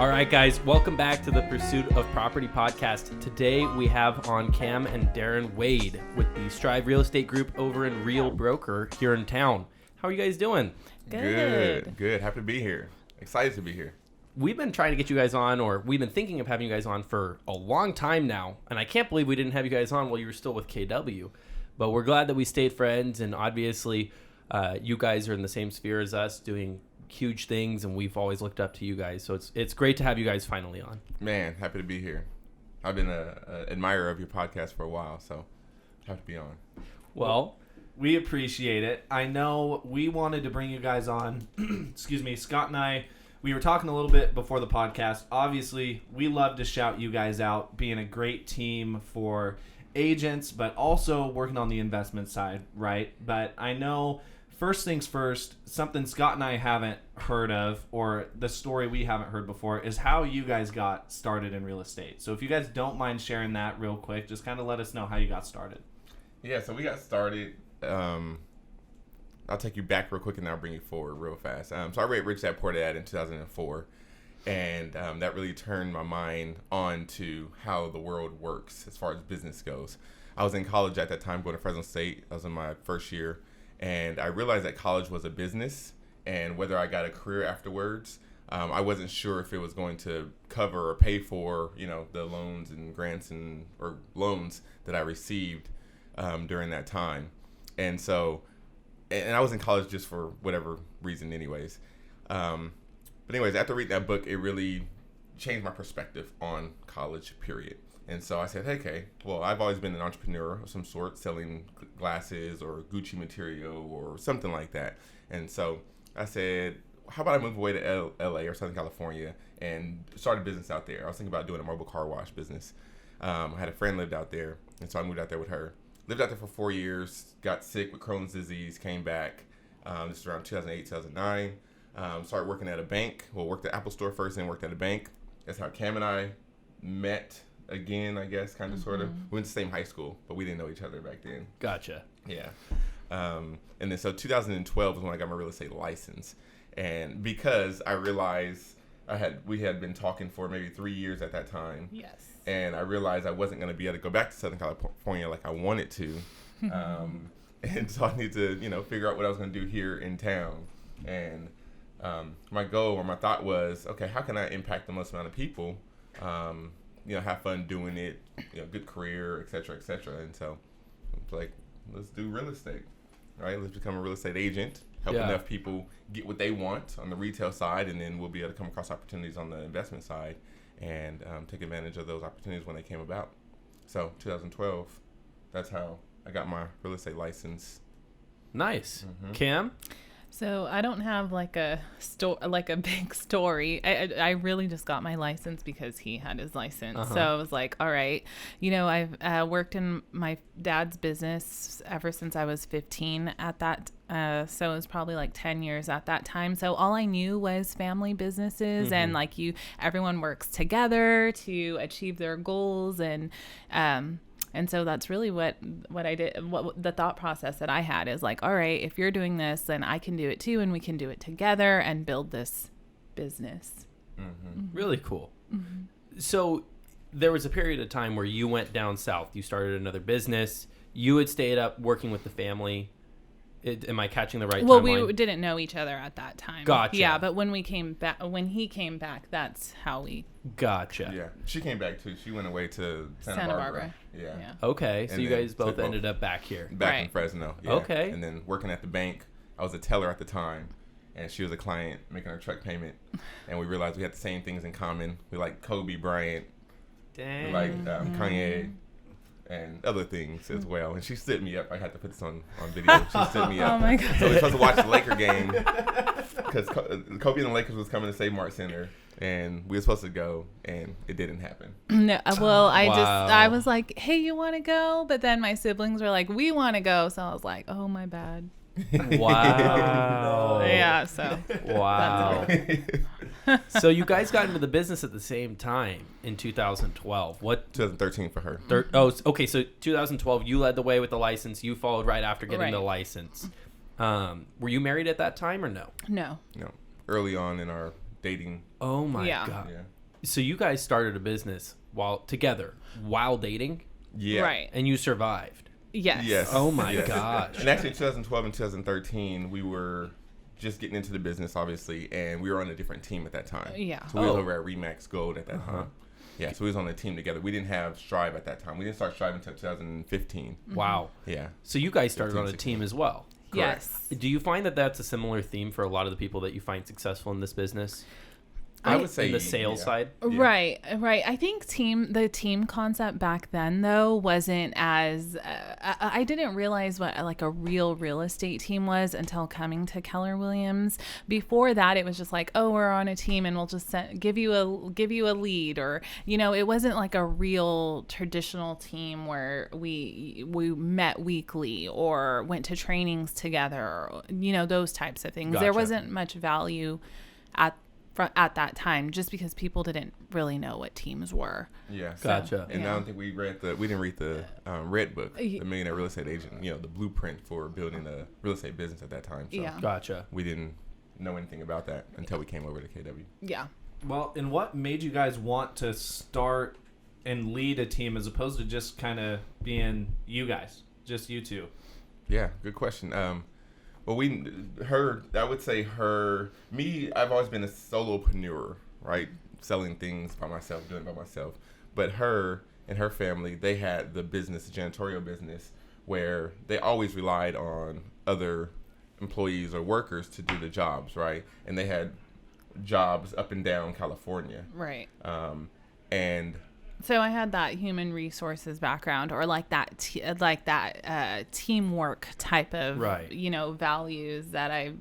All right, guys, welcome back to the Pursuit of Property podcast. Today we have on Kam and Darren Wade with the Strive Real Estate Group over in Real Broker here in town. How are you guys doing? Good. Happy to be here. Excited to be here. We've been trying to get you guys on, or we've been thinking of having you guys on for a long time now, and I can't believe we didn't have you guys on while you were still with KW. But we're glad that we stayed friends, and obviously you guys are in the same sphere as us, doing huge things, and we've always looked up to you guys. So it's great to have you guys finally on. Man, happy to be here. I've been an admirer of your podcast for a while, so happy to be on. Well, we appreciate it. I know we wanted to bring you guys on. Excuse me, Scott and I, we were talking a little bit before the podcast. Obviously, we love to shout you guys out, being a great team for agents, but also working on the investment side, right? But I know, first things first, something Scott and I haven't heard of, or the story we haven't heard before, is how you guys got started in real estate. So if you guys don't mind sharing that real quick, just kind of let us know how you got started. Yeah, so we got started. I'll take you back real quick and then I'll bring you forward real fast. So I read Rich Dad Poor Dad in 2004, and that really turned my mind on to how the world works as far as business goes. I was in college at that time, going to Fresno State. I was in my first year, and I realized that college was a business, and whether I got a career afterwards, I wasn't sure if it was going to cover or pay for, the loans and grants or loans that I received during that time. And so, and I was in college just for whatever reason anyways. But anyways, after reading that book, it really changed my perspective on college, period. And so I said, hey, okay, well, I've always been an entrepreneur of some sort, selling glasses or Gucci material or something like that. And so I said, how about I move away to LA or Southern California and start a business out there? I was thinking about doing a mobile car wash business. I had a friend lived out there, and so I moved out there with her. Lived out there for 4 years, got sick with Crohn's disease, came back. This was around 2008, 2009. Started working at a bank. Well, worked at Apple Store first, then worked at a bank. That's how Kam and I met again, I guess, kind of, sort of. We went to the same high school, but we didn't know each other back then. Gotcha. Yeah. And then so 2012 was when I got my real estate license. And because I realized we had been talking for maybe 3 years at that time. Yes. And I realized I wasn't going to be able to go back to Southern California like I wanted to. And so I needed to, figure out what I was going to do here in town. And my goal or my thought was, okay, how can I impact the most amount of people? Have fun doing it, good career, et cetera, et cetera. And so it's like, let's do real estate, right? Let's become a real estate agent, help enough people get what they want on the retail side, and then we'll be able to come across opportunities on the investment side and take advantage of those opportunities when they came about. So 2012, that's how I got my real estate license. Nice. Kam? So I don't have like a big story. I really just got my license because he had his license. So I was like, all right, I've worked in my dad's business ever since I was 15 at that. So it was probably like 10 years at that time. So all I knew was family businesses and everyone works together to achieve their goals. And so that's really what I did. What the thought process that I had is like, all right, if you're doing this, then I can do it too, and we can do it together and build this business. Really cool. So there was a period of time where you went down south. You started another business. You had stayed up working with the family. Am I catching the right timeline? Well, we didn't know each other at that time. Gotcha. Yeah, but when he came back, that's how we. Gotcha. Yeah, she came back too. She went away to Santa Barbara. Yeah. Okay, so And you then guys both ended up back here. Back in Fresno. Yeah. Okay. And then working at the bank, I was a teller at the time, and she was a client making her truck payment, and we realized we had the same things in common. We like Kobe Bryant. Dang. We like Kanye. And other things as well. And she stood me up. I had to put this on video. She stood me up. Oh my God. So we were supposed to watch the Laker game because Kobe and the Lakers was coming to Save Mart Center, and we were supposed to go, and it didn't happen. No, well, Wow. I was like, hey, you want to go? But then my siblings were like, we want to go. So I was like, oh, my bad. Wow. Yeah, so. Wow. So you guys got into the business at the same time in 2012. What? 2013 for her. Okay. So 2012, you led the way with the license. You followed right after getting the license. Were you married at that time or no? No. Early on in our dating. Oh my Yeah. God. Yeah. So you guys started a business while dating, Yeah. Right. and you survived. Yes. Oh my gosh. And actually, in 2012 and 2013, we were just getting into the business, obviously, and we were on a different team at that time. Yeah. So we was over at Remax Gold at that time. Yeah, so we was on a team together. We didn't have Strive at that time. We didn't start Strive until 2015. Wow. Yeah. So you guys started 15, on a 16. team as well. Yes. Do you find that that's a similar theme for a lot of the people that you find successful in this business? I would say in the sales side? Yeah. Right. I think the team concept back then though wasn't as I didn't realize what like a real estate team was until coming to Keller Williams. Before that, it was just like, oh, we're on a team and we'll just give you a lead, or it wasn't like a real traditional team where we met weekly or went to trainings together, those types of things. Gotcha. There wasn't much value at that time, just because people didn't really know what teams were. Yeah. Gotcha. And I don't think we didn't read the Red Book, the Millionaire Real Estate Agent, the blueprint for building a real estate business at that time. So Yeah. Gotcha. we didn't know anything about that until we came over to KW. Yeah. Well, and what made you guys want to start and lead a team as opposed to just kind of being you guys, just you two? Yeah, good question. Well, I would say I've always been a solopreneur, right? Selling things by myself, doing it by myself. But her and her family, they had the janitorial business, where they always relied on other employees or workers to do the jobs, right? And they had jobs up and down California. Right. And So I had that human resources background, or like that teamwork type of Right. values that I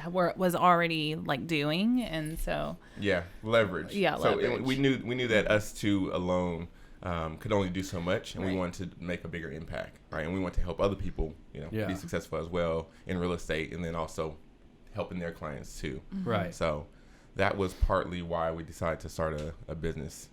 was already like doing, and so yeah, leverage. Yeah, so leverage. we knew that us two alone could only do so much, and we Right. wanted to make a bigger impact, right? And we want to help other people, Yeah. be successful as well in real estate, and then also helping their clients too. Right. So that was partly why we decided to start a business.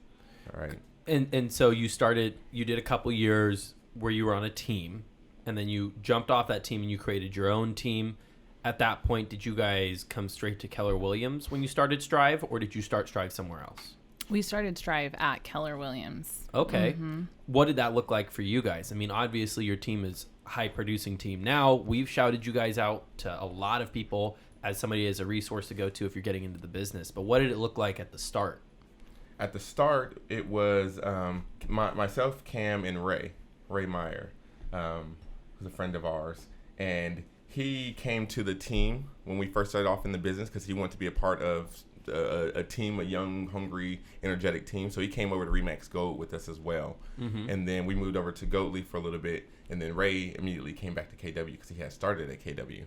All right. And so you did a couple years where you were on a team, and then you jumped off that team and you created your own team. At that point, did you guys come straight to Keller Williams when you started Strive, or did you start Strive somewhere else? we started Strive at Keller Williams. Okay. Mm-hmm. What did that look like for you guys? I mean, obviously your team is a high producing team. Now we've shouted you guys out to a lot of people as somebody as a resource to go to if you're getting into the business. But what did it look like at the start? At the start, it was myself, Kam, and Ray Meyer, who's a friend of ours. And he came to the team when we first started off in the business because he wanted to be a part of a team, a young, hungry, energetic team. So he came over to Remax Gold with us as well. Mm-hmm. And then we moved over to Goldleaf for a little bit. And then Ray immediately came back to KW because he had started at KW.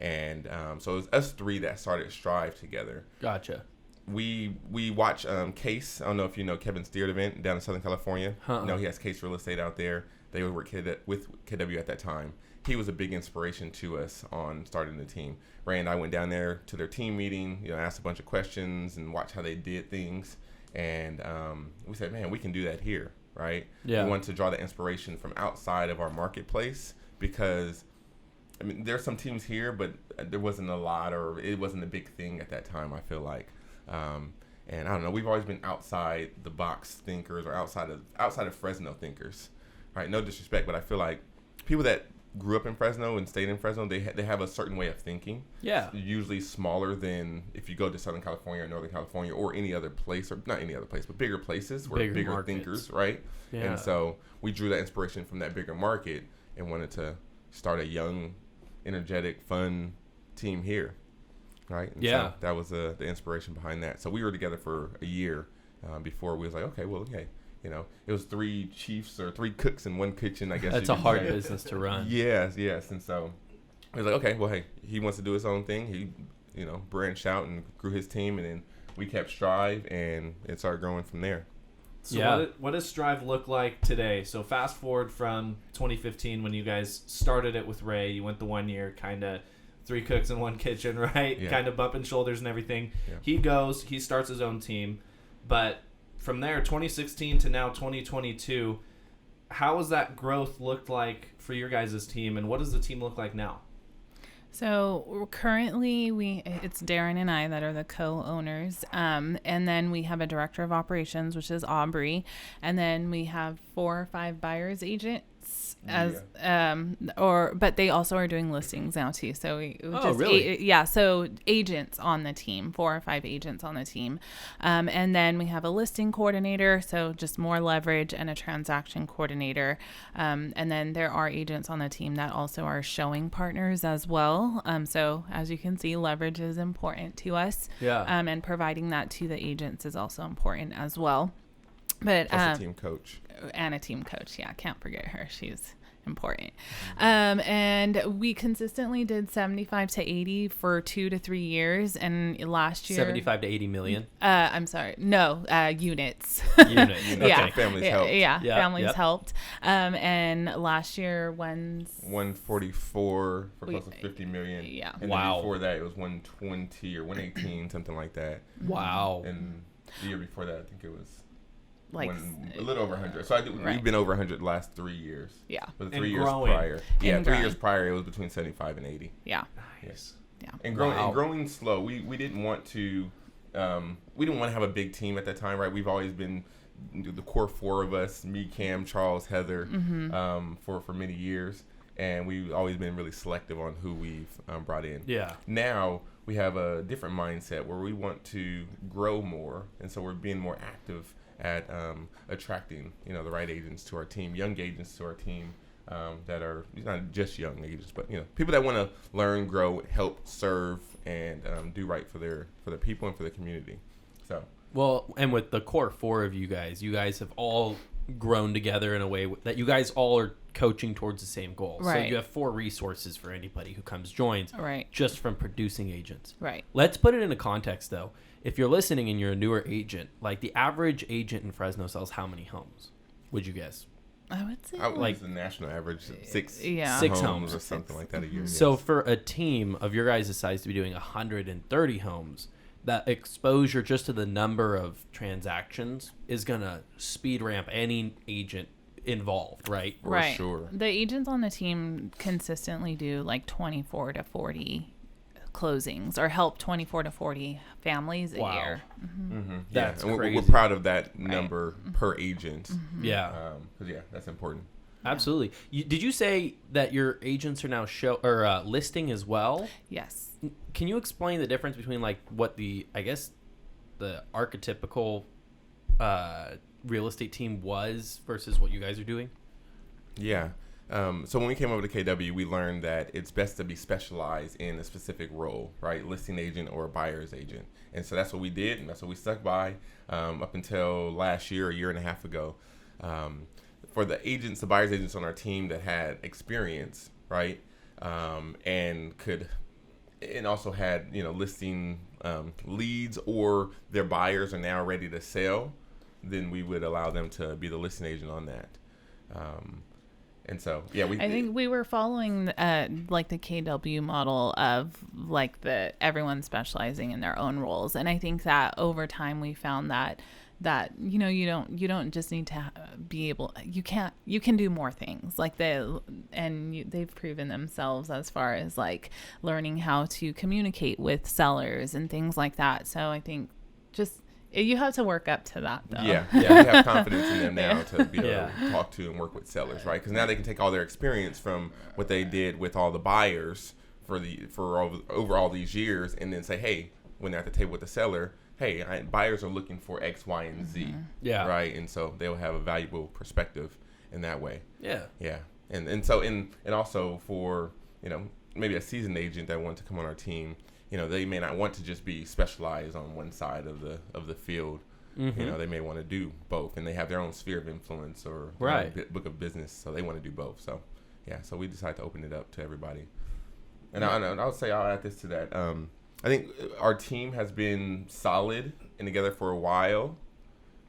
And so it was us three that started Strive together. Gotcha. We watch Case. I don't know if you know Kevin Steered event down in Southern California. Uh-uh. No, he has Case Real Estate out there. They would work with KW at that time. He was a big inspiration to us on starting the team. Ray and I went down there to their team meeting, asked a bunch of questions and watched how they did things. And we said, man, we can do that here, right? Yeah. We wanted to draw the inspiration from outside of our marketplace because, I mean, there's some teams here, but there wasn't a lot, or it wasn't a big thing at that time, I feel like. And I don't know, we've always been outside the box thinkers, or outside of Fresno thinkers, right? No disrespect, but I feel like people that grew up in Fresno and stayed in Fresno, they have a certain way of thinking. Yeah. It's usually smaller than if you go to Southern California or Northern California or any other place, or not any other place, but bigger places where Bigger bigger markets. thinkers, right? Yeah. And so we drew that inspiration from that bigger market and wanted to start a young, energetic, fun team here. Right. And Yeah. so that was the inspiration behind that. So we were together for a year before we was like, okay, well, okay, it was 3 chiefs or 3 cooks in one kitchen. I guess That's you a could hard say. business to run. Yes. And so I was like, okay, well, hey, he wants to do his own thing. He, branched out and grew his team, and then we kept Strive, and it started growing from there. So Yeah. what does Strive look like today? So fast forward from 2015 when you guys started it with Ray. You went the 1 year, kind of 3 cooks in one kitchen, right? Yeah. Kind of bumping shoulders and everything. Yeah. He starts his own team. But from there, 2016 to now 2022, how has that growth looked like for your guys' team, and what does the team look like now? So currently it's Darren and I that are the co-owners. And then we have a director of operations, which is Aubrey. And then we have 4 or 5 buyer's agents but they also are doing listings now too. So really? So agents on the team, 4 or 5 agents on the team. And then we have a listing coordinator, so just more leverage, and a transaction coordinator. And then there are agents on the team that also are showing partners as well. So as you can see, leverage is important to us. Yeah. And providing that to the agents is also important as well. But Plus a team coach. And a team coach. Yeah, can't forget her. She's important. And we consistently did 75 to 80 for 2 to 3 years. And last year, 75 to 80 million. I'm sorry. No, units. Units. Yeah. Families helped. Yeah. Families helped. And last year, 144 for close to 50 million. Yeah. And Wow. then before that, it was 120 or 118, something like that. Wow. And the year before that, I think it was Like a little over 100. So we've been over 100 the last 3 years. Yeah. But the And 3 years growing. prior. Yeah, And 3 growing. years prior, it was between 75 and 80. Yeah. Nice. Yeah. And growing, Wow. and growing slow. We didn't want to have a big team at that time, right? We've always been the core 4 of us, me, Cam, Charles, Heather, for many years. And we've always been really selective on who we've brought in. Yeah. Now we have a different mindset where we want to grow more. And so we're being more active at attracting, the right agents to our team, young agents to our team that are not just young agents, but people that want to learn, grow, help, serve, and do right for their people and for the community. So Well, and with the core 4 of you guys have all grown together in a way that you guys all are coaching towards the same goal. Right. So you have 4 resources for anybody who joins Right. just from producing agents. Right. Let's put it into context though. If you're listening and you're a newer agent, like the average agent in Fresno sells how many homes? Would you guess? I would say like the national average, 6 6 homes or something like that a year. So yes. for a team of your guys' size to be doing 130 homes, that exposure just to the number of transactions is going to speed ramp any agent involved, right? For right. sure. The agents on the team consistently do like 24 to 40 closings or help 24 to 40 families a Wow. year. That's and crazy. we're proud of that number per agent. Yeah. Because that's important. Absolutely. Did you say that your agents are now listing as well? Yes. Can you explain the difference between like what the archetypical real estate team was versus what you guys are doing? Yeah. So when we came over to KW, we learned that it's best to be specialized in a specific role, right? Listing agent or a buyer's agent. And so that's what we did, and that's what we stuck by up until last year, a year and a half ago. For the buyer's agents on our team that had experience, right, and also had listing leads, or their buyers are now ready to sell, then we would allow them to be the listing agent on that. And so, I think we were following like the KW model of like everyone specializing in their own roles, and I think that over time we found that you don't just need to be able, you can do more things like they've proven themselves as far as like learning how to communicate with sellers and things like that. So I think you have to work up to that, though. Yeah, we have confidence in them now to be able to talk to and work with sellers, right? Because now they can take all their experience from what they did with all the buyers over all these years, and then say, hey, when they're at the table with the seller, hey, buyers are looking for X, Y, and Z, right? And so they'll have a valuable perspective in that way. Yeah, and so also for maybe a seasoned agent that wants to come on our team. They may not want to just be specialized on one side of the field. Mm-hmm. They may want to do both, and they have their own sphere of influence or book of business, so they want to do both. So, so we decided to open it up to everybody. And I'll say, I'll add this to that. I think our team has been solid and together for a while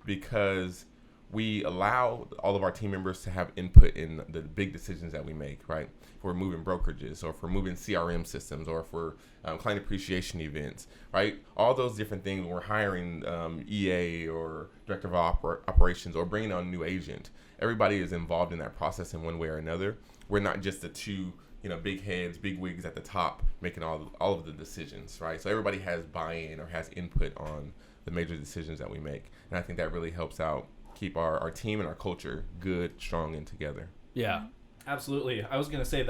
because we allow all of our team members to have input in the big decisions that we make, right? If we're moving brokerages, or if we're moving CRM systems, or if we're client appreciation events, right? All those different things. We're hiring EA or director of operations, or bringing on a new agent. Everybody is involved in that process in one way or another. We're not just the two big heads, big wigs at the top making all of the decisions, right? So everybody has buy-in or has input on the major decisions that we make. And I think that really helps out keep our team and our culture good, strong, and together. Yeah. Absolutely. I was going to say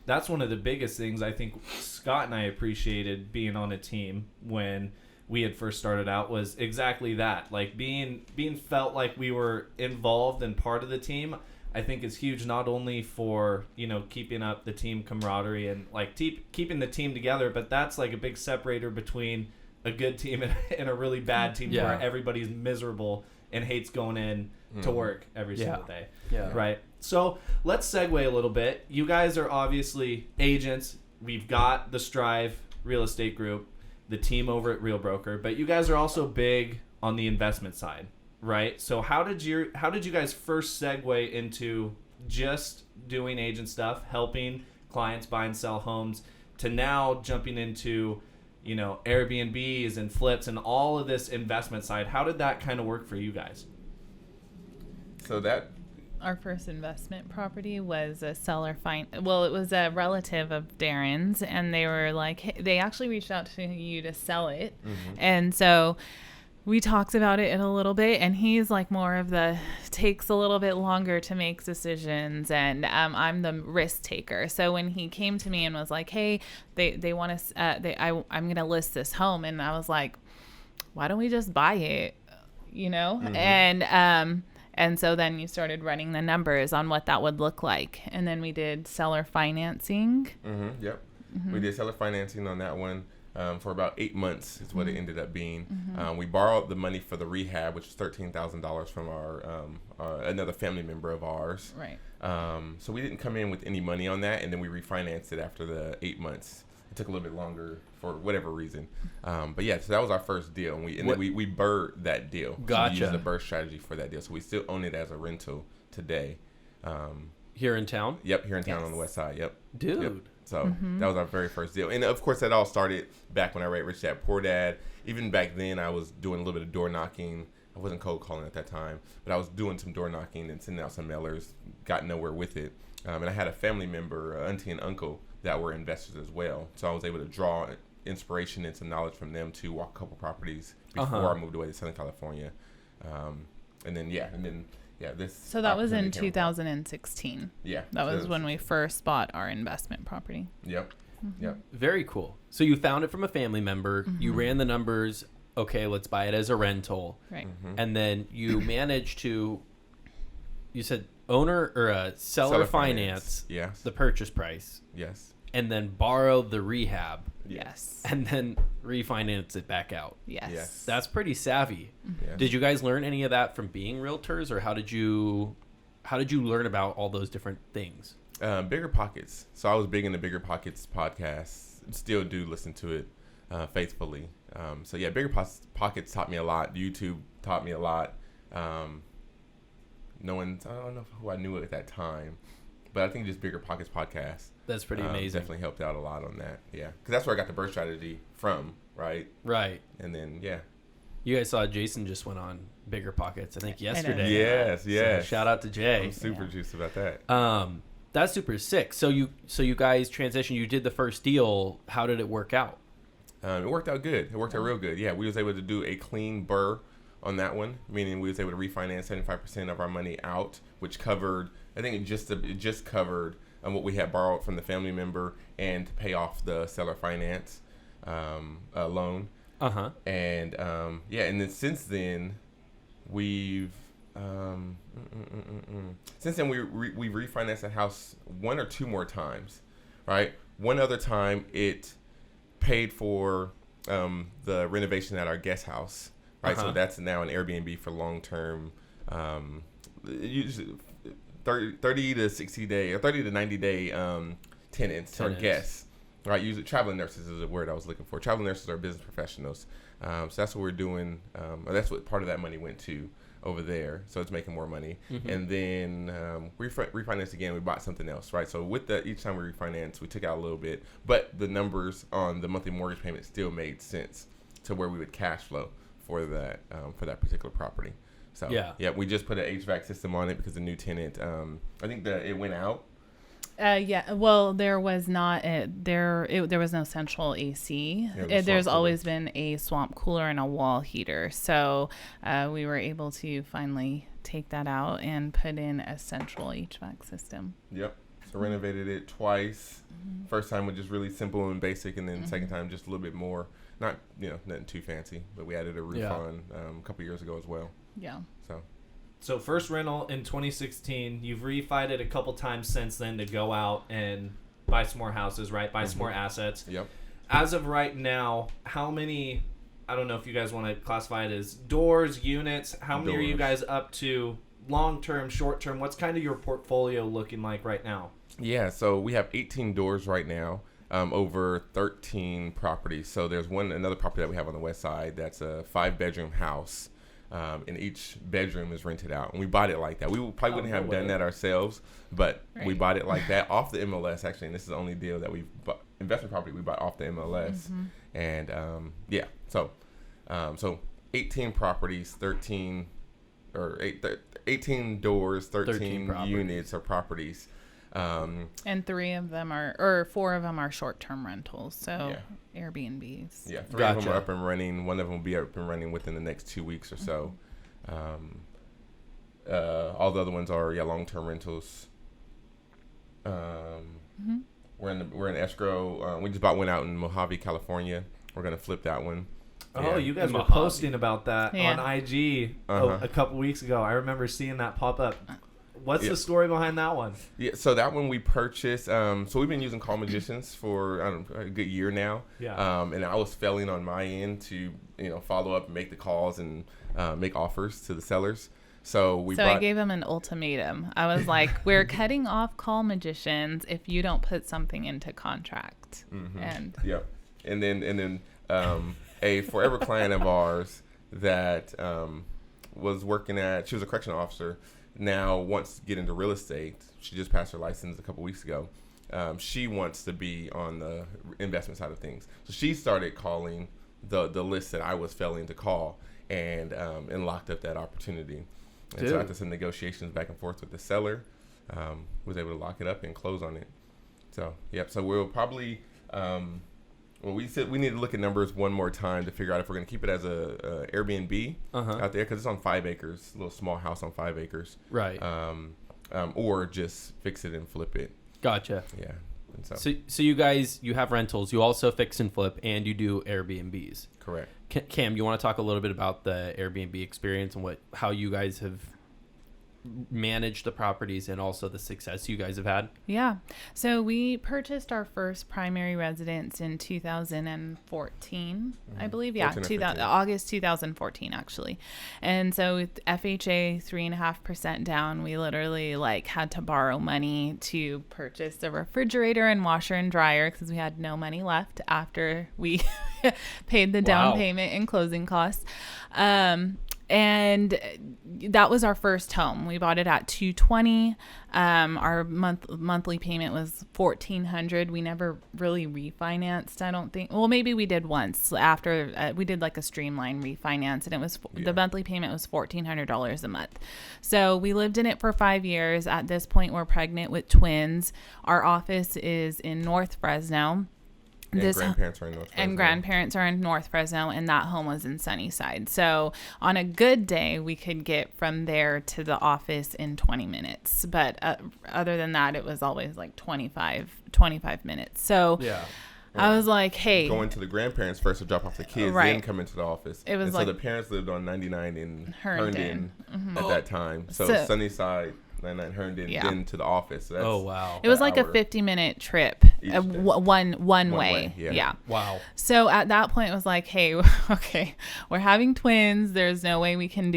that's one of the biggest things I think Scott and I appreciated being on a team when we had first started out was exactly that. Like being felt like we were involved and part of the team, I think is huge, not only for, keeping up the team camaraderie and like keeping the team together, but that's like a big separator between a good team and a really bad team where everybody's miserable and hates going in to work every single day. Yeah. Right. So let's segue a little bit. You guys are obviously agents. We've got the Strive Real Estate Group, the team over at Real Broker, but you guys are also big on the investment side, right? So how did you guys first segue into just doing agent stuff, helping clients buy and sell homes, to now jumping into, Airbnbs and flips and all of this investment side? How did that kind of work for you guys? So our first investment property was a seller it was a relative of Darren's, and they were like, they actually reached out to you to sell it. Mm-hmm. And so we talked about it in a little bit, and he's like more of takes a little bit longer to make decisions, and I'm the risk taker. So when he came to me and was like, hey, they want to, I'm going to list this home. And I was like, why don't we just buy it? Mm-hmm. And so then you started running the numbers on what that would look like. And then we did seller financing. Mm-hmm, yep. Mm-hmm. We did seller financing on that one for about 8 months is what it ended up being. Mm-hmm. We borrowed the money for the rehab, which was $13,000 from our another family member of ours. Right. So we didn't come in with any money on that, and then we refinanced it after the 8 months. It took a little bit longer for whatever reason. But yeah, so that was our first deal. And then we bird that deal. Gotcha. So we used the bird strategy for that deal. So we still own it as a rental today. Here in town? Yep, here in town on the west side. Yep. Dude. Yep. So that was our very first deal. And of course, that all started back when I read Rich Dad Poor Dad. Even back then, I was doing a little bit of door knocking. I wasn't cold calling at that time, but I was doing some door knocking and sending out some mailers. Got nowhere with it. And I had a family member, auntie and uncle, that were investors as well. So I was able to draw inspiration and some knowledge from them to walk a couple properties before I moved away to Southern California. So that was in 2016. Yeah. That was when we first bought our investment property. Yep. Mm-hmm. Yep. Very cool. So you found it from a family member. Mm-hmm. You ran the numbers. Okay, let's buy it as a rental. Right. Mm-hmm. And then you managed to, you said owner or seller finance. Yes. The purchase price. Yes. And then borrow the rehab. Yes. And then refinance it back out. Yes. That's pretty savvy. Yes. Did you guys learn any of that from being realtors, or how did you learn about all those different things? Bigger Pockets. So I was big in the Bigger Pockets podcast. Still do listen to it faithfully. Bigger Pockets taught me a lot. YouTube taught me a lot. I don't know who I knew at that time, but I think just Bigger Pockets podcast. That's pretty amazing. Definitely helped out a lot on that. Yeah, because that's where I got the birth strategy from, right? Right. And then you guys saw Jason just went on Bigger Pockets, I think yesterday. Yes. So shout out to Jay. I'm super juiced about that. That's super sick. So you guys transitioned. You did the first deal. How did it work out? It worked out good. It worked out real good. Yeah, we was able to do a clean burr on that one, meaning we was able to refinance 75% of our money out, which covered, I think it just covered what we had borrowed from the family member and to pay off the seller finance loan. And and then since then we've we refinanced that house one or two more times, right? One other time it paid for the renovation at our guest house, right? So that's now an Airbnb for long-term, usually 30 to 60 day or 30 to 90 day tenants or guests, right? Usually traveling nurses is the word I was looking for. Traveling nurses are business professionals. So that's what we're doing. Or that's what part of that money went to over there. So it's making more money. Mm-hmm. And then we refinanced again. We bought something else, right? So with that, each time we refinanced, we took out a little bit, but the numbers on the monthly mortgage payment still made sense to where we would cash flow for that particular property. So we just put an HVAC system on it because the new tenant, I think that it went out. Yeah. Well, there was not there was no central AC. There's always been a swamp cooler and a wall heater. So we were able to finally take that out and put in a central HVAC system. Yep. So renovated it twice. First time was just really simple and basic, and then second time just a little bit more. Not nothing too fancy, but we added a roof on a couple years ago as well. Yeah. So first rental in 2016. You've refied it a couple times since then to go out and buy some more houses, right? Buy some more assets. Yep. As of right now, how many, I don't know if you guys want to classify it as doors, units, how many are you guys up to long-term, short-term? What's kind of your portfolio looking like right now? Yeah, so we have 18 doors right now, over 13 properties. So there's another property that we have on the west side that's a 5-bedroom house. And each bedroom is rented out. And we bought it like that. We probably wouldn't have done that ourselves, but we bought it like that off the MLS, actually. And this is the only deal that we've bought, investment property we bought off the MLS. And, so 18 properties, 18 doors, 13 units or properties. And 4 of them are short-term rentals, so Airbnbs. Yeah, 3 of them are up and running. 1 of them will be up and running within the next 2 weeks or so. All the other ones are long-term rentals. We're in escrow. We just bought one out in Mojave, California. We're gonna flip that one. Oh, you guys were posting about that on IG a couple weeks ago. I remember seeing that pop up. What's the story behind that one? Yeah, so that one we purchased. So we've been using Call Magicians for a good year now. Yeah. And I was failing on my end to follow up and make the calls and make offers to the sellers. So I gave him an ultimatum. I was like, "We're cutting off Call Magicians if you don't put something into contract." And and then a forever client of ours that was working she was a correctional officer. Now wants to get into real estate. She just passed her license a couple weeks ago. She wants to be on the investment side of things. So she started calling the list that I was failing to call and locked up that opportunity. And so after some negotiations back and forth with the seller, was able to lock it up and close on it. So, so we'll probably, we said we need to look at numbers one more time to figure out if we're going to keep it as a Airbnb out there, because it's on 5 acres, a little small house on 5 acres. Right. Or just fix it and flip it. Gotcha. Yeah. And so you guys, you have rentals, you also fix and flip, and you do Airbnbs. Correct. Cam, you want to talk a little bit about the Airbnb experience and how you guys have managed the properties and also the success you guys have had? Yeah. So we purchased our first primary residence in 2014, I believe. Yeah, August 2014, actually. And so with FHA 3.5% down, we literally had to borrow money to purchase a refrigerator and washer and dryer because we had no money left after we paid the down payment and closing costs. And that was our first home. We bought it at $220. Our monthly payment was $1,400. We never really refinanced, I don't think. Well, maybe we did once after we did a streamline refinance, and it was the monthly payment was $1,400 a month. So we lived in it for 5 years. At this point, we're pregnant with twins. Our office is in North Fresno. Grandparents are in North Fresno, and that home was in Sunnyside. So on a good day, we could get from there to the office in 20 minutes. But other than that, it was always 25 minutes. So I was like, hey. Going to the grandparents first to drop off the kids, then come into the office. It was so the parents lived on 99 in Herndon at that time. So Sunnyside, 99 Herndon, then to the office. So that's it was a 50-minute trip, one way. Yeah. Wow. So at that point, it was like, hey, okay, we're having twins. There's no way we can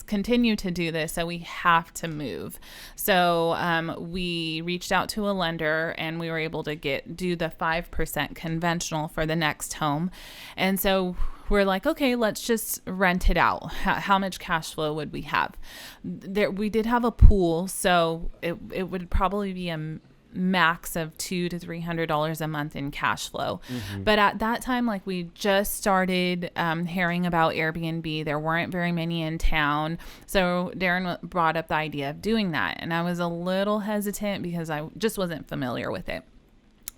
continue to do this. So we have to move. So we reached out to a lender, and we were able to do the 5% conventional for the next home. And so we're like, okay, let's just rent it out. How much cash flow would we have? We did have a pool, so it would probably be a max of $200 to $300 a month in cash flow. But at that time, like, we just started hearing about Airbnb. There weren't very many in town. So Darren brought up the idea of doing that. And I was a little hesitant because I just wasn't familiar with it.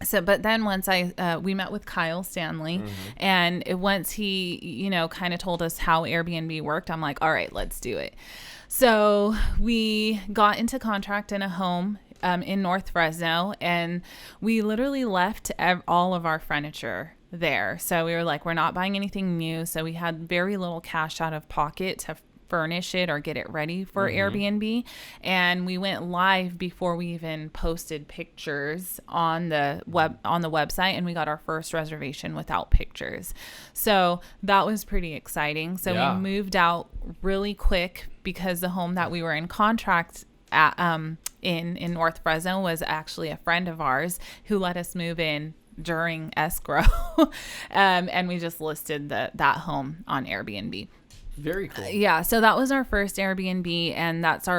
So, but then once we met with Kyle Stanley, and once he, kind of told us how Airbnb worked, I'm like, all right, let's do it. So we got into contract in a home in North Fresno, and we literally left all of our furniture there. So we were like, we're not buying anything new. So we had very little cash out of pocket to furnish it or get it ready for Airbnb. And we went live before we even posted pictures on the website, and we got our first reservation without pictures. So that was pretty exciting. So we moved out really quick because the home that we were in contract at in North Fresno was actually a friend of ours who let us move in during escrow. And we just listed that home on Airbnb. Very cool. Yeah, so that was our first Airbnb, and that's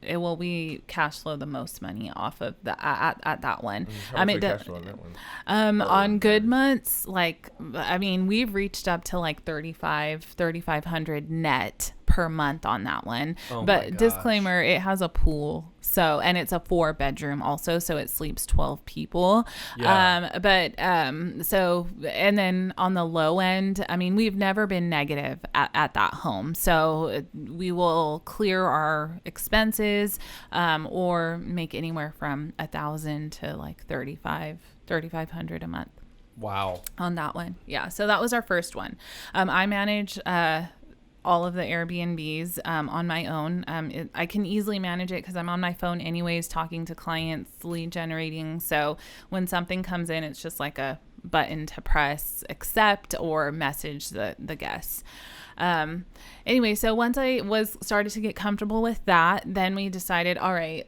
we cash flow the most money off of at that one. How much cash flow on that one? On good months, we've reached up to like 3,500 net per month on that one. But disclaimer, it has a pool, and it's a 4-bedroom also, so it sleeps 12 people. And then on the low end, we've never been negative at that home, so we will clear our expenses or make anywhere from $1,000 to like 3,500 a month. Wow. On that one. Yeah, so that was our first one. I manage all of the Airbnbs on my own. I can easily manage it because I'm on my phone anyways, talking to clients, lead generating. So when something comes in, it's just like a button to press accept or message the guests. Anyway, so once I started to get comfortable with that, then we decided, all right,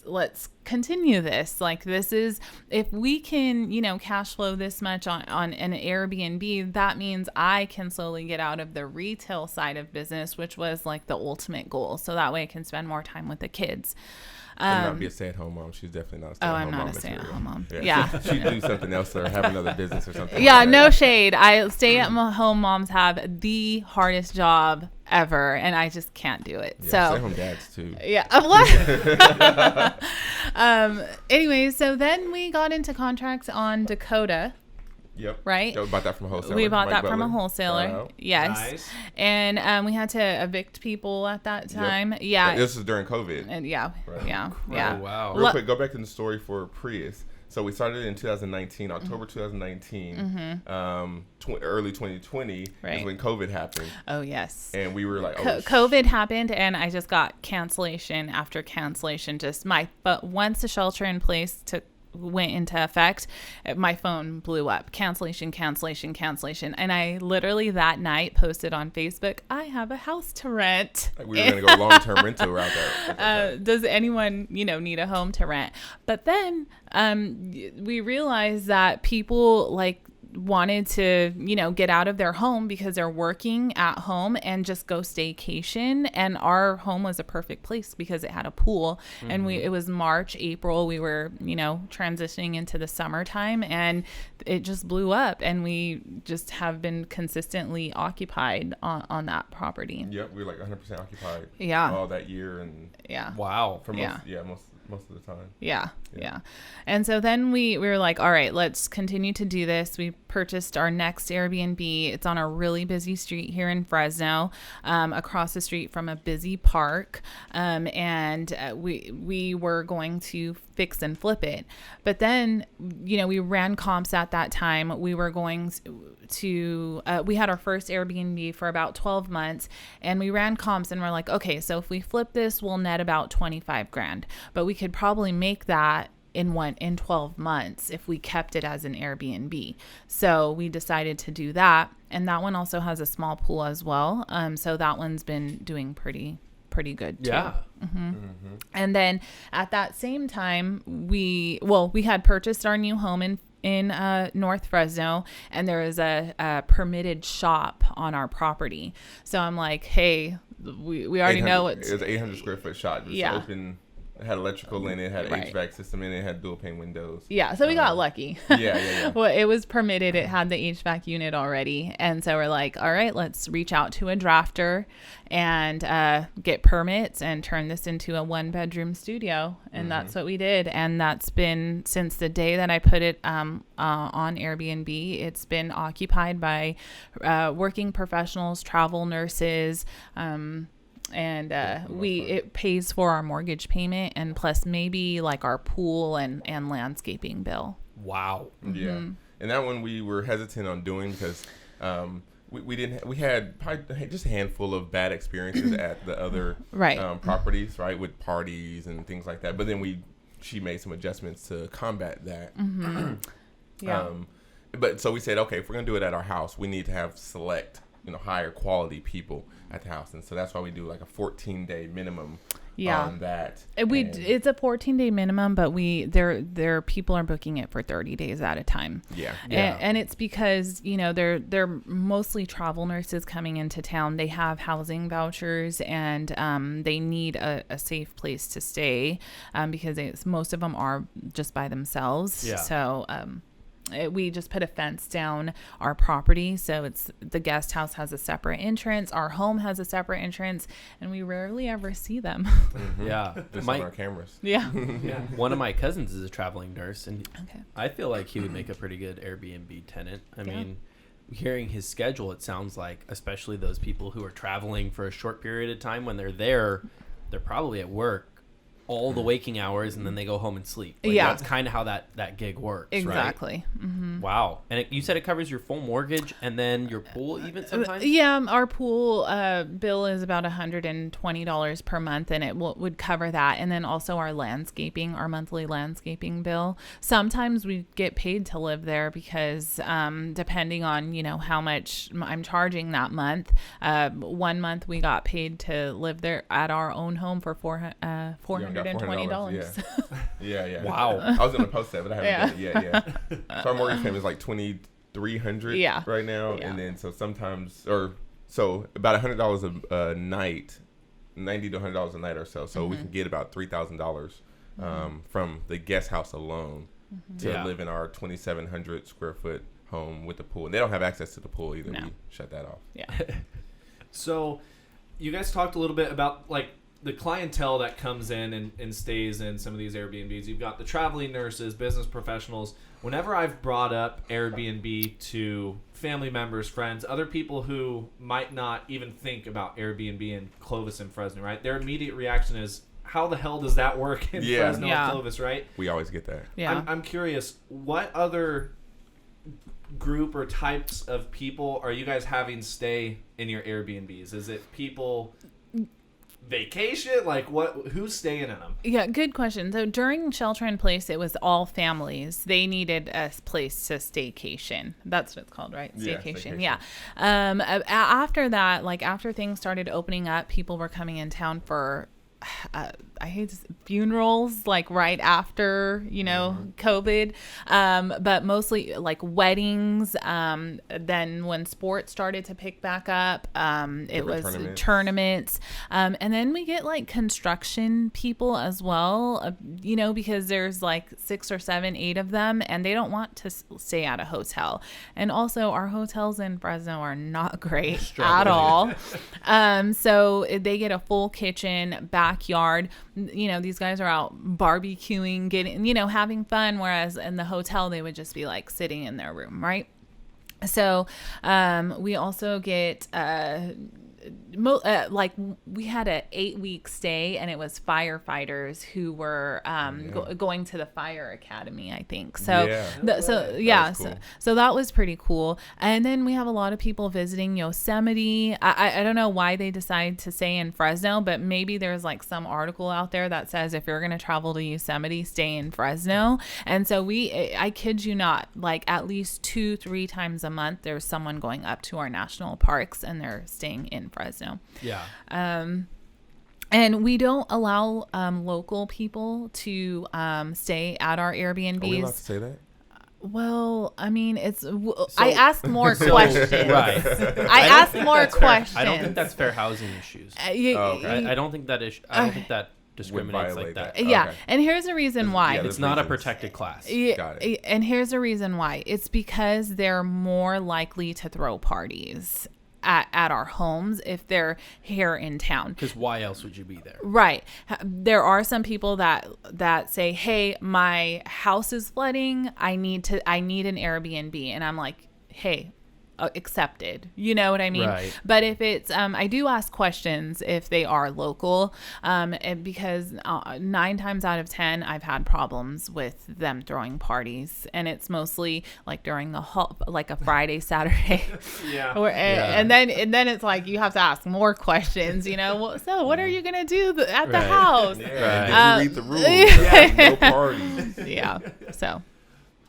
let's continue this. Like, this is, if we can, cash flow this much on an Airbnb, that means I can slowly get out of the retail side of business, which was like the ultimate goal. So that way I can spend more time with the kids. And not be a stay-at-home mom. She's definitely not a stay-at-home mom. I'm not a material. stay-at-home mom. Yeah. She'd do something else or have another business or something. Yeah, like no that. shade. Stay-at-home moms have the hardest job ever, and I just can't do it. Yeah, so stay-at-home dads too. Yeah. Anyway, so then we got into contracts on Dakota. Yep. Right? Yeah, we bought that from a wholesaler. We bought Mike that from a Butler. wholesaler. Yes. Nice. And we had to evict people at that time. Yep. Yeah. This was during COVID. And Right. Yeah. Oh, wow. Real quick, go back to the story for Prius. So we started in 2019, October 2019. Early 2020 Right. is when COVID happened. Oh, yes. And we were like, COVID happened, and I just got cancellation after cancellation. But once the shelter in place went into effect, my phone blew up. Cancellation. And I literally that night posted on Facebook, I have a house to rent. we were going to go long-term rental route there. Does anyone, need a home to rent? But then we realized that people wanted to, get out of their home because they're working at home and just go staycation. And our home was a perfect place because it had a pool. And it was March, April. We were, transitioning into the summertime, and it just blew up. And we just have been consistently occupied on that property. Yep, we were like 100% occupied. Yeah. All that year and Wow. for most of the time. Yeah. And so then we were like, all right, let's continue to do this. We purchased our next Airbnb. It's on a really busy street here in Fresno, across the street from a busy park. And we were going to fix and flip it. But then, we ran comps at that time. We were going to, we had our first Airbnb for about 12 months, and we ran comps, and we're like, okay, so if we flip this, we'll net about $25,000, but we could probably make that in 12 months if we kept it as an Airbnb. So we decided to do that. And that one also has a small pool as well. So that one's been doing pretty good too. Yeah. And then at that same time, we had purchased our new home in North Fresno, and there is a permitted shop on our property. So I'm like, hey, we already know it was an 800 square foot shop. Just open It had electrical in it, had Right. HVAC system in it, had dual pane windows. Yeah, so we got lucky. Yeah. Well, it was permitted. It had the HVAC unit already. And so we're like, all right, let's reach out to a drafter and get permits and turn this into a 1-bedroom studio. And that's what we did. And that's been, since the day that I put it on Airbnb, it's been occupied by working professionals, travel nurses, it pays for our mortgage payment and plus maybe like our pool and landscaping bill. Wow. Yeah, and that one we were hesitant on doing because we had probably just a handful of bad experiences at the other properties, right, with parties and things like that. But then she made some adjustments to combat that. Yeah. But so we said, okay, if we're gonna do it at our house, we need to have select, higher quality people at the house, and so that's why we do like a 14-day minimum on that. It's a 14-day minimum, but their people are booking it for 30 days at a time. Yeah. And it's because they're mostly travel nurses coming into town. They have housing vouchers and they need a safe place to stay because most of them are just by themselves. Yeah. So we just put a fence down our property, so it's the guest house has a separate entrance, our home has a separate entrance, and we rarely ever see them. Yeah. Just on our cameras. Yeah. One of my cousins is a traveling nurse, and I feel like he would make a pretty good Airbnb tenant. I mean, hearing his schedule, it sounds like, especially those people who are traveling for a short period of time, when they're there, they're probably at work all the waking hours, and then they go home and sleep. That's kind of how that gig works. Exactly. Right? Mm-hmm. Wow. And you said it covers your full mortgage and then your pool even sometimes? Yeah, our pool bill is about $120 per month, and it would cover that. And then also our monthly landscaping bill. Sometimes we get paid to live there because depending on, how much I'm charging that month. 1 month we got paid to live there at our own home for $420. Yeah. Wow. I was gonna post that, but I haven't done it yet. Yeah. So our mortgage payment is like $2,300 right now, and then so sometimes about $100 a night, $90 to $100 a night or so. So we can get about $3,000 from the guest house alone to live in our 2,700 square foot home with the pool. And they don't have access to the pool either. No. We shut that off. Yeah. So you guys talked a little bit about like the clientele that comes in and stays in some of these Airbnbs. You've got the traveling nurses, business professionals. Whenever I've brought up Airbnb to family members, friends, other people who might not even think about Airbnb in Clovis and Fresno, right? Their immediate reaction is, how the hell does that work in Fresno and Clovis, right? We always get that. Yeah. I'm curious, what other group or types of people are you guys having stay in your Airbnbs? Is it people vacation? Like who's staying in them? Yeah, good question. So during shelter in place, it was all families. They needed a place to staycation. That's what it's called, right? Staycation. Yeah. After that, like after things started opening up, people were coming in town for I hate to say, funerals, like right after, COVID, but mostly like weddings. Then when sports started to pick back up, it was tournaments. And then we get like construction people as well, because there's like 6 or 7, 8 of them, and they don't want to stay at a hotel. And also our hotels in Fresno are not great at all. So they get a full kitchen, backyard. These guys are out barbecuing, getting, having fun, whereas in the hotel they would just be like sitting in their room, right? So we also get we had an 8-week stay, and it was firefighters who were going to the fire academy, I think. So so that was pretty cool. And then we have a lot of people visiting Yosemite. I don't know why they decide to stay in Fresno, but maybe there's like some article out there that says if you're going to travel to Yosemite, stay in Fresno. And so I kid you not, like at least 2-3 times a month there's someone going up to our national parks and they're staying in Fresno. Yeah. And we don't allow local people to stay at our Airbnbs. Are we allowed to say that? Well, I mean, I asked more questions. Right. I asked more questions. I don't think that's fair housing issues. I don't think that is. I don't think that discriminates like that. Yeah, Okay. and here's the reason why. Yeah, It's not a reasons. protected class. Got it. And here's the reason why. It's because they're more likely to throw parties at our homes if they're here in town. Because why else would you be there? Right. There are some people that say, "Hey, my house is flooding. I need an Airbnb." And I'm like, "Hey, accepted." You know what I mean? Right. But if it's I do ask questions if they are local, and because 9 times out of 10 I've had problems with them throwing parties, and it's mostly like during the like a Friday, Saturday. Yeah. And then it's like you have to ask more questions, you know. Well, so what are you gonna do at the Right. house? Yeah, did you read the rules? yeah. No parties. Yeah.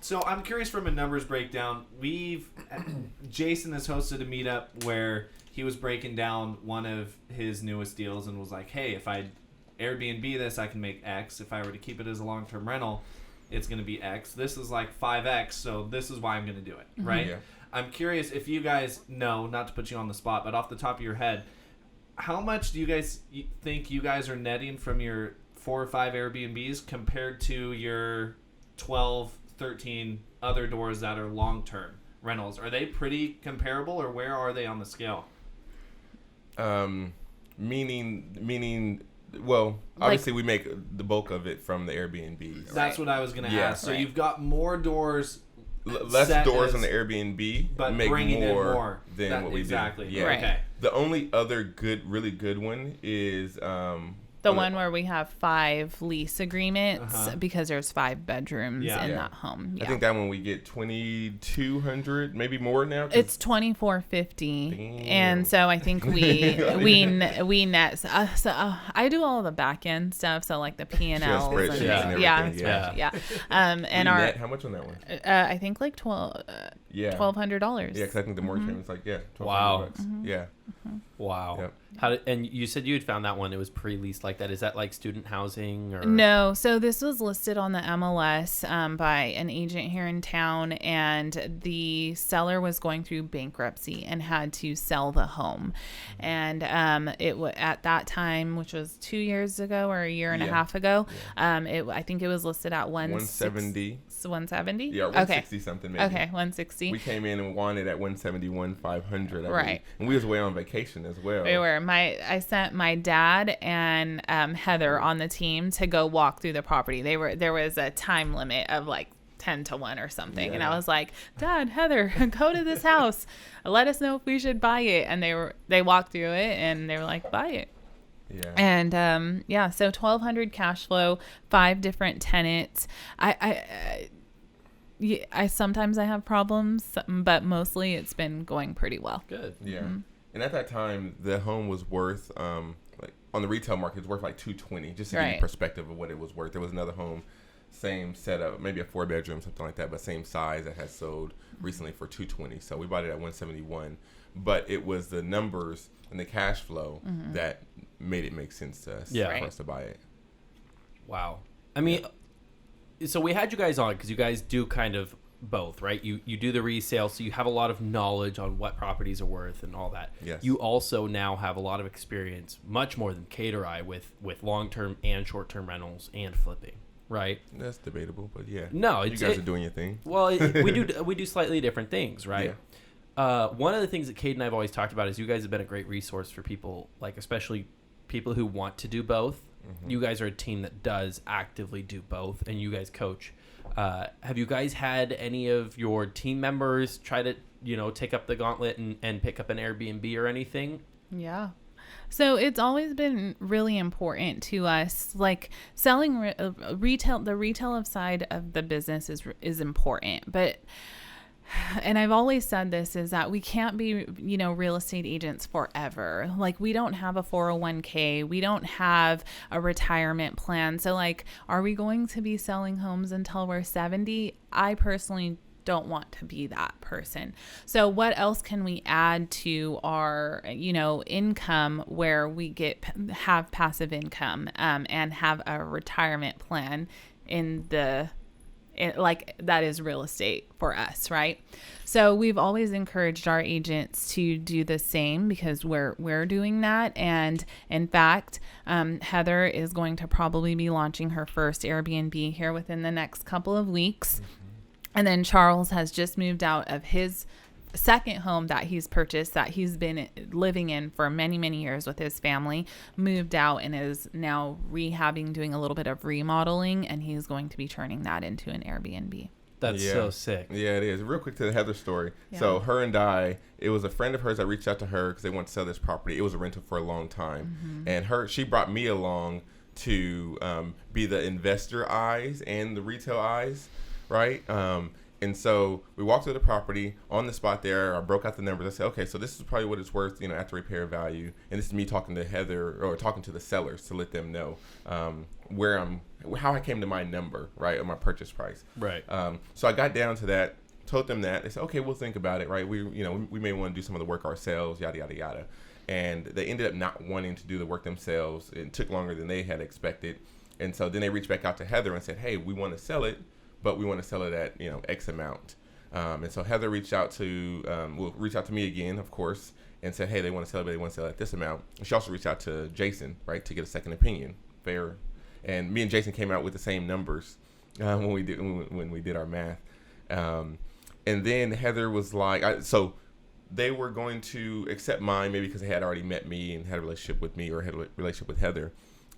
So I'm curious from a numbers breakdown. Jason has hosted a meetup where he was breaking down one of his newest deals and was like, "Hey, if I Airbnb this, I can make X. If I were to keep it as a long-term rental, it's going to be X. This is like 5X, so this is why I'm going to do it." Right? Yeah. I'm curious if you guys know, not to put you on the spot, but off the top of your head, how much do you guys think you guys are netting from your 4 or 5 Airbnbs compared to your 12, 13 other doors that are long-term rentals? Are they pretty comparable, or where are they on the scale? Meaning, well, obviously we make the bulk of it from the Airbnbs. That's what I was going to Yeah. ask. So Right. you've got more doors, Less set doors as- on the Airbnb, but make bringing in more more than what we exactly. do. Yeah. Right. Okay. The only other really good one is The one where we have 5 lease agreements Uh-huh. because there's 5 bedrooms Yeah. in Yeah. that home. I Yeah. think that one we get 2,200, maybe more now. 'Cause It's $24.50, Damn. and so I think we net. I do all the back end stuff, so like the P&Ls. spreadsheets and yeah, everything, yeah. and And our net, how much on that one? I think like $1,200. Yeah. $1,200. Yeah, because I think the mortgage payment's like Wow. $1,200. Yeah. Wow. Yep. And you said you had found that one. It was pre-leased like that. Is that like student housing or? No, so this was listed on the MLS by an agent here in town, and the seller was going through bankruptcy and had to sell the home. And at that time, which was 2 years ago or a year and a half ago, I think it was listed at 170. 170? Yeah, 160 something maybe. Okay, 160. We came in and wanted at 171, 500. Right. And we was away on vacation as well. We were. I sent my dad and Heather on the team to go walk through the property. There was a time limit of like 10 to 1 or something. Yeah. And I was like, "Dad, Heather, go to this house. Let us know if we should buy it." And they walked through it and they were like, "Buy it." Yeah. And so $1,200 cash flow, 5 different tenants. I sometimes I have problems, but mostly it's been going pretty well. Good. Yeah. And at that time, the home was worth, like on the retail market, it's worth like $220. Just to give you Right. perspective of what it was worth. There was another home, same setup, maybe a 4-bedroom, something like that, but same size that had sold recently for $220. So we bought it at $171. But it was the numbers and the cash flow that made it make sense to us Yeah. for Right. us to buy it. Wow. I mean, so we had you guys on because you guys do kind of both, right? You do the resale, so you have a lot of knowledge on what properties are worth and all that. Yes. You also now have a lot of experience, much more than Kate or I, with long-term and short-term rentals and flipping, right? That's debatable, but yeah. No, You guys are doing your thing. Well, we do slightly different things, right? One of the things that Kate and I have always talked about is you guys have been a great resource for people, like especially people who want to do both. You guys are a team that does actively do both, and you guys coach. Have you guys had any of your team members try to, take up the gauntlet and pick up an Airbnb or anything? Yeah. So it's always been really important to us, like selling retail. The retail side of the business is important, but. And I've always said this, is that we can't be, real estate agents forever. Like, we don't have a 401k. We don't have a retirement plan. So, like, are we going to be selling homes until we're 70? I personally don't want to be that person. So what else can we add to our, income where we have passive income and have a retirement plan in the that is real estate for us, right? So we've always encouraged our agents to do the same because we're doing that. And in fact, Heather is going to probably be launching her first Airbnb here within the next couple of weeks. And then Charles has just moved out of his second home that he's purchased, that he's been living in for many, many years with his family, moved out and is now rehabbing, doing a little bit of remodeling, and he's going to be turning that into an Airbnb. That's so sick. Yeah, it is. Real quick to the Heather story. Yeah. So her and I, it was a friend of hers that reached out to her because they wanted to sell this property. It was a rental for a long time. And she brought me along to be the investor eyes and the retail eyes, right? And so we walked through the property on the spot there. I broke out the numbers. I said, okay, so this is probably what it's worth, after repair value. And this is me talking to Heather or talking to the sellers to let them know how I came to my number, right, of my purchase price. Right. So I got down to that, told them that. They said, okay, we'll think about it, right? We may want to do some of the work ourselves, yada, yada, yada. And they ended up not wanting to do the work themselves. It took longer than they had expected. And so then they reached back out to Heather and said, hey, we want to sell it, but we want to sell it at, X amount. And so Heather reached out to me again, of course, and said, hey, they want to sell it, but they want to sell it at this amount. And she also reached out to Jason, right, to get a second opinion. Fair. And me and Jason came out with the same numbers when we did our math. And then Heather was like, so they were going to accept mine, maybe because they had already met me and had a relationship with me or had a relationship with Heather.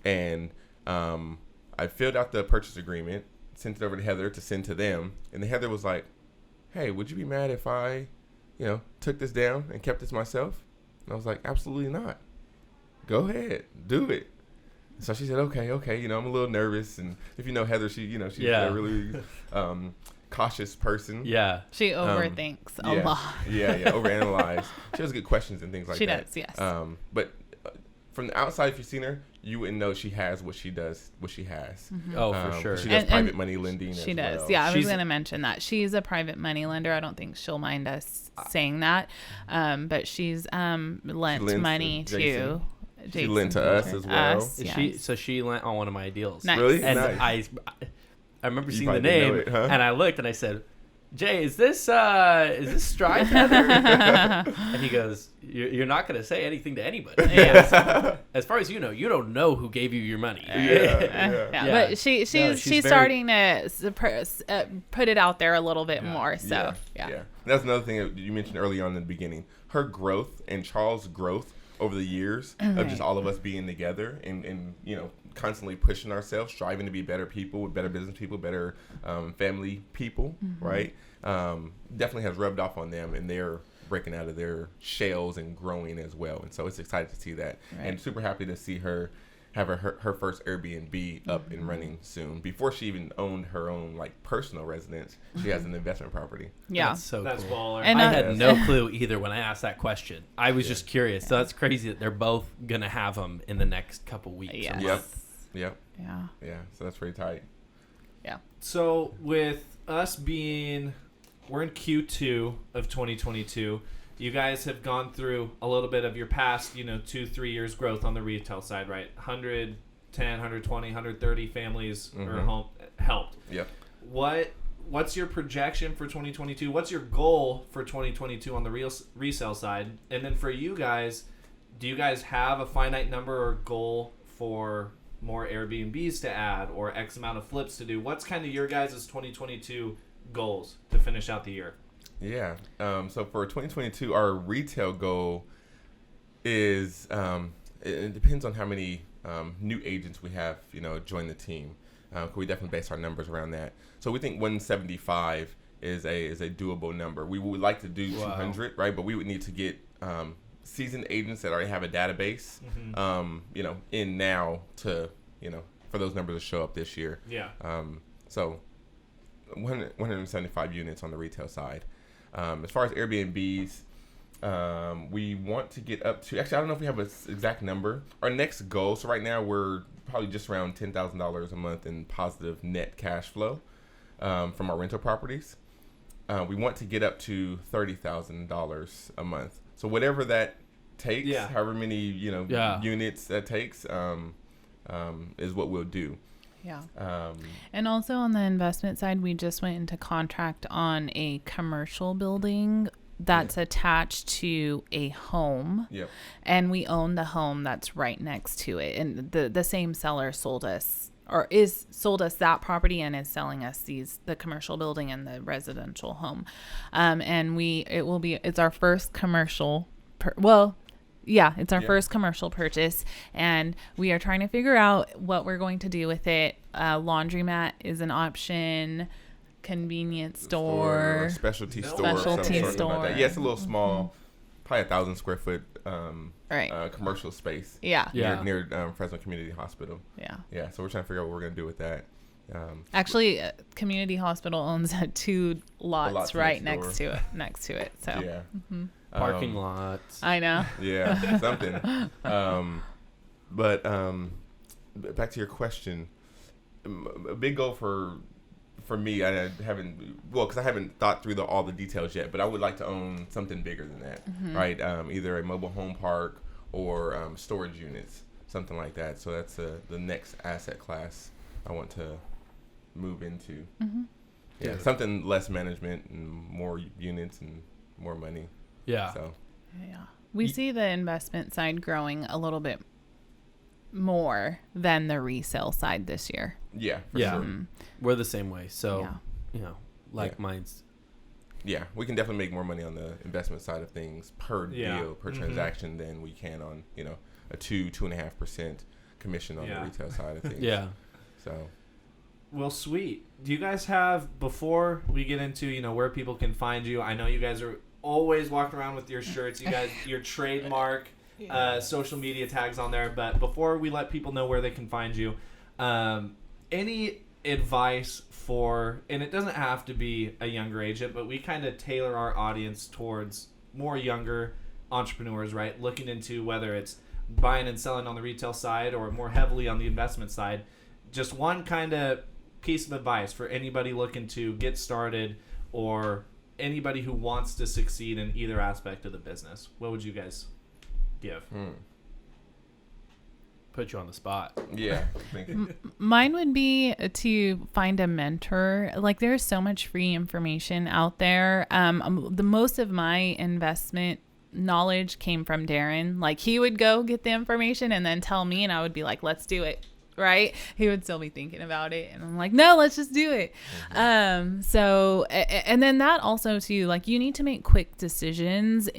And I filled out the purchase agreement, sent it over to Heather to send to them. And then Heather was like, hey, would you be mad if I, took this down and kept this myself? And I was like, absolutely not. Go ahead, do it. So she said, okay. I'm a little nervous. And if you know Heather, she's a really cautious person. Yeah. She overthinks a lot. Yeah, overanalyze. She has good questions and things like that. She does, yes. But from the outside, if you've seen her, you wouldn't know she has what she has. Oh, for sure. She does private money lending she as does. well. Yeah, I was going to mention that. She's a private money lender. I don't think she'll mind us saying that. But she's lent money to Jason. She lent to us as well. She lent on one of my deals. Nice. Really? And nice. I remember seeing the name, and I looked and I said, Jay, is this Strive Heather? And he goes, you're not going to say anything to anybody. Yeah. So, as far as you don't know who gave you your money. Yeah. But she's starting to put it out there a little bit more. So yeah. That's another thing that you mentioned early on in the beginning. Her growth and Charles' growth over the years of just all of us being together and constantly pushing ourselves, striving to be better people, better business people, better family people, right? Definitely has rubbed off on them, and they're breaking out of their shells and growing as well. And so it's excited to see that, and super happy to see her have her first Airbnb up and running soon. Before she even owned her own personal residence, she has an investment property. Yeah, that's so that's cool. baller. And I had no clue either when I asked that question. I was just curious. So that's crazy that they're both gonna have them in the next couple weeks. Yes. Yep. Yeah. So that's pretty tight. Yeah. So with us we're in Q2 of 2022. You guys have gone through a little bit of your past, 2-3 years growth on the retail side, right? 110, 120, 130 families are helped. Yep. What's your projection for 2022? What's your goal for 2022 on the resale side? And then for you guys, do you guys have a finite number or goal for more Airbnbs to add or X amount of flips to do? What's kind of your guys' 2022 goals to finish out the year? Yeah. So for 2022, our retail goal is it depends on how many new agents we have, join the team. We definitely base our numbers around that. So we think 175 is a doable number. We would like to do 200, right? But we would need to get seasoned agents that already have a database, in now to, for those numbers to show up this year. Yeah. So 175 units on the retail side. As far as Airbnbs, we want to get up to, actually, I don't know if we have an exact number. Our next goal, so right now we're probably just around $10,000 a month in positive net cash flow from our rental properties. We want to get up to $30,000 a month. So whatever that takes, however many units that takes, is what we'll do. Yeah. Um, And also on the investment side, we just went into contract on a commercial building that's attached to a home. yep. And we own the home that's right next to it. And the same seller sold us that property and is selling us the commercial building and the residential home. And it's our first commercial, it's our first commercial purchase, and we are trying to figure out what we're going to do with it. Laundromat is an option, convenience store, or specialty store. Specialty something store. like that. Yeah, it's a little small, probably 1,000 square foot Right. commercial space. Yeah. Yeah. Near Fresno Community Hospital. Yeah. Yeah, so we're trying to figure out what we're going to do with that. Actually, Community Hospital owns 2 lots lots right next next to it. So Yeah. Parking lots. I know. Yeah, something. But back to your question, a big goal for me, I haven't, because I haven't thought through all the details yet, but I would like to own something bigger than that, right? Either a mobile home park or storage units, something like that. So that's the next asset class I want to move into. Yeah, something less management and more units and more money. Yeah. So Yeah. We see the investment side growing a little bit more than the resale side this year. yeah, for Yeah. sure. We're the same way. So, Yeah. mine's. Yeah, we can definitely make more money on the investment side of things per deal, per transaction than we can on, a 2.5% commission on the retail side of things. Yeah. So, Well, sweet. Do you guys have, before we get into, where people can find you, I know you guys are always walking around with your shirts, you guys, your trademark, social media tags on there, but before we let people know where they can find you, any advice for, and it doesn't have to be a younger agent, but we kind of tailor our audience towards more younger entrepreneurs, right? Looking into whether it's buying and selling on the retail side or more heavily on the investment side. Just one kind of piece of advice for anybody looking to get started or anybody who wants to succeed in either aspect of the business. What would you guys give? Put you on the spot. yeah. Thinking. Mine would be to find a mentor. Like, there's so much free information out there. The most of my investment knowledge came from Darren. Like, he would go get the information and then tell me, and I would be like, let's do it. Right? He would still be thinking about it, and I'm like, no, let's just do it. So, and then that also too, like, you need to make quick decisions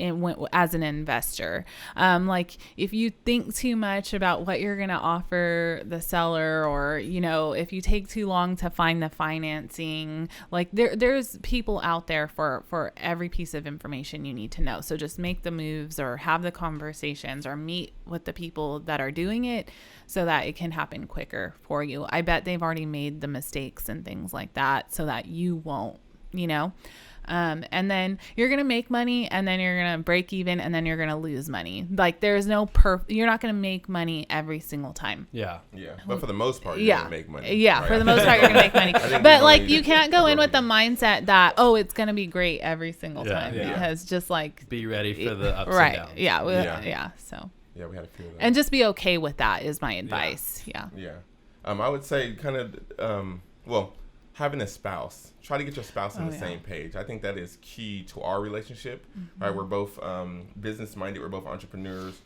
as an investor. Like, if you think too much about what you're going to offer the seller, or, if you take too long to find the financing, like, there's people out there for every piece of information you need to know. So just make the moves or have the conversations or meet with the people that are doing it, so that it can happen quicker for you. I bet they've already made the mistakes and things like that so that you won't, and then you're going to make money, and then you're going to break even, and then you're going to lose money. Like, there's no you're not going to make money every single time. Yeah. Yeah. But for the most part, you're going to make money. Yeah. Right? For the most part, you're going to make money. But, like, you can't go in with the mindset that, it's going to be great every single time. Yeah. Because just, like, Be ready for the ups right. and downs. Yeah. So. Yeah, we had a few of those. And just be okay with that is my advice. Yeah. Yeah. I would say kind of, having a spouse. Try to get your spouse on the same page. I think that is key to our relationship. Right? We're both business-minded. We're both entrepreneurs.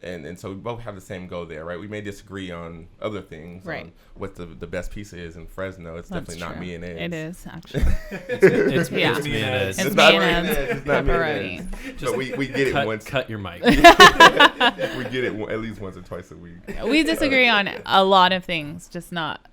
And so we both have the same goal there, right? We may disagree on other things, right, on what the best pizza is in Fresno. It's That's definitely not true. me and Ed. It is, actually. It's Yeah. me and Ed. It's It's me not and me and Ed's Ed. It's not me and pepperoni. Ed. But we get it once. Cut your mic. We get it at least once or twice a week. We disagree on a lot of things, just not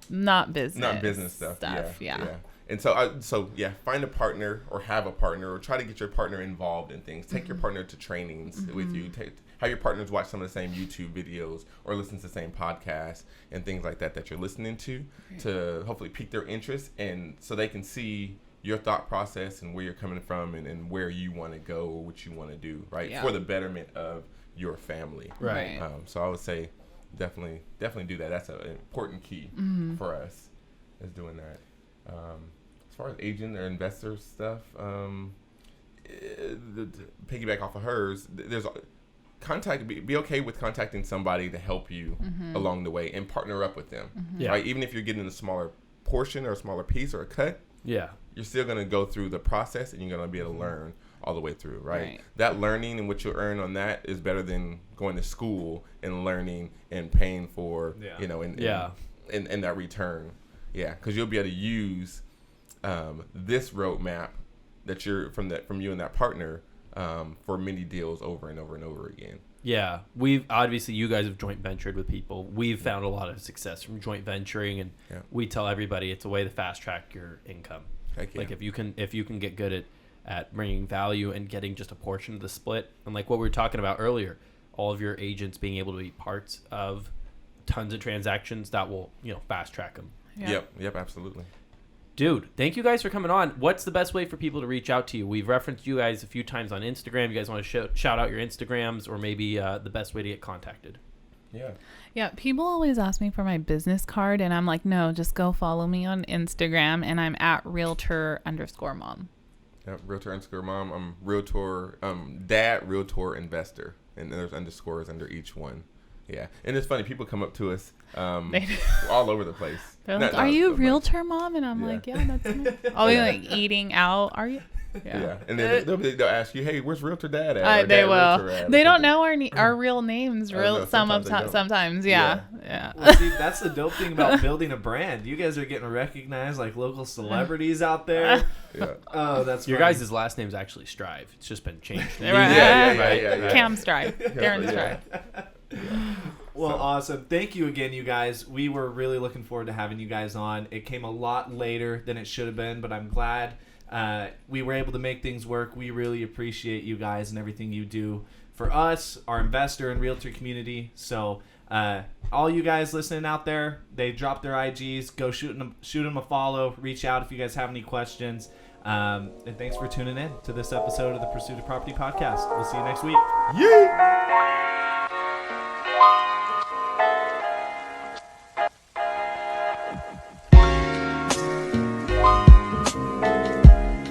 business. Not business stuff. Yeah. And so find a partner or have a partner or try to get your partner involved in things. Take your partner to trainings with you. Have your partners watch some of the same YouTube videos or listen to the same podcasts and things like that you're listening to hopefully pique their interest, and so they can see your thought process and where you're coming from and where you want to go or what you want to do, right? Yeah. For the betterment of your family. Right. So I would say definitely do that. That's an important key for us, is doing that. As far as agent or investor stuff, piggyback off of hers, be okay with contacting somebody to help you along the way and partner up with them. Right? Even if you're getting a smaller portion or a smaller piece or a cut, you're still going to go through the process and you're going to be able to learn all the way through, right? That learning and what you earn on that is better than going to school and learning and paying for, you know, in that return. Yeah, because you'll be able to use this roadmap that you're from you and that partner for many deals over and over and over again. Yeah, we've obviously, you guys have joint ventured with people. We've found a lot of success from joint venturing, and we tell everybody it's a way to fast track your income. Heck yeah. Like if you can get good at bringing value and getting just a portion of the split, and like what we were talking about earlier, all of your agents being able to be parts of tons of transactions that will, you know, fast track them. Yep, absolutely. Dude, thank you guys for coming on. What's the best way for people to reach out to you? We've referenced you guys a few times on Instagram. You guys want to shout out your Instagrams, or maybe the best way to get contacted? Yeah, people always ask me for my business card, and I'm like, no, just go follow me on Instagram, and I'm at realtor_mom. Yep, realtor_mom. I'm realtor, dad, realtor investor, and there's underscores under each one. Yeah, and it's funny. People come up to us all over the place. They're like, "Are you realtor mom?" And I'm like, "Yeah, that's me." Oh, you're like eating out? Are you? Yeah. And then they'll ask you, "Hey, where's realtor dad at?" They will. They don't know our real names. Sometimes. Yeah. Well, see, that's the dope thing about building a brand. You guys are getting recognized like local celebrities out there. Oh, that's your funny. guys' last name's actually Strive. It's just been changed. Yeah. Kam Strive, Darren Strive. Well, awesome. Thank you again, you guys. We were really looking forward to having you guys on. It came a lot later than it should have been, but I'm glad we were able to make things work. We really appreciate you guys and everything you do for us, our investor and realtor community. So all you guys listening out there, they dropped their IGs. Go shoot them a follow. Reach out if you guys have any questions. And thanks for tuning in to this episode of the Pursuit of Property podcast. We'll see you next week. Yeah.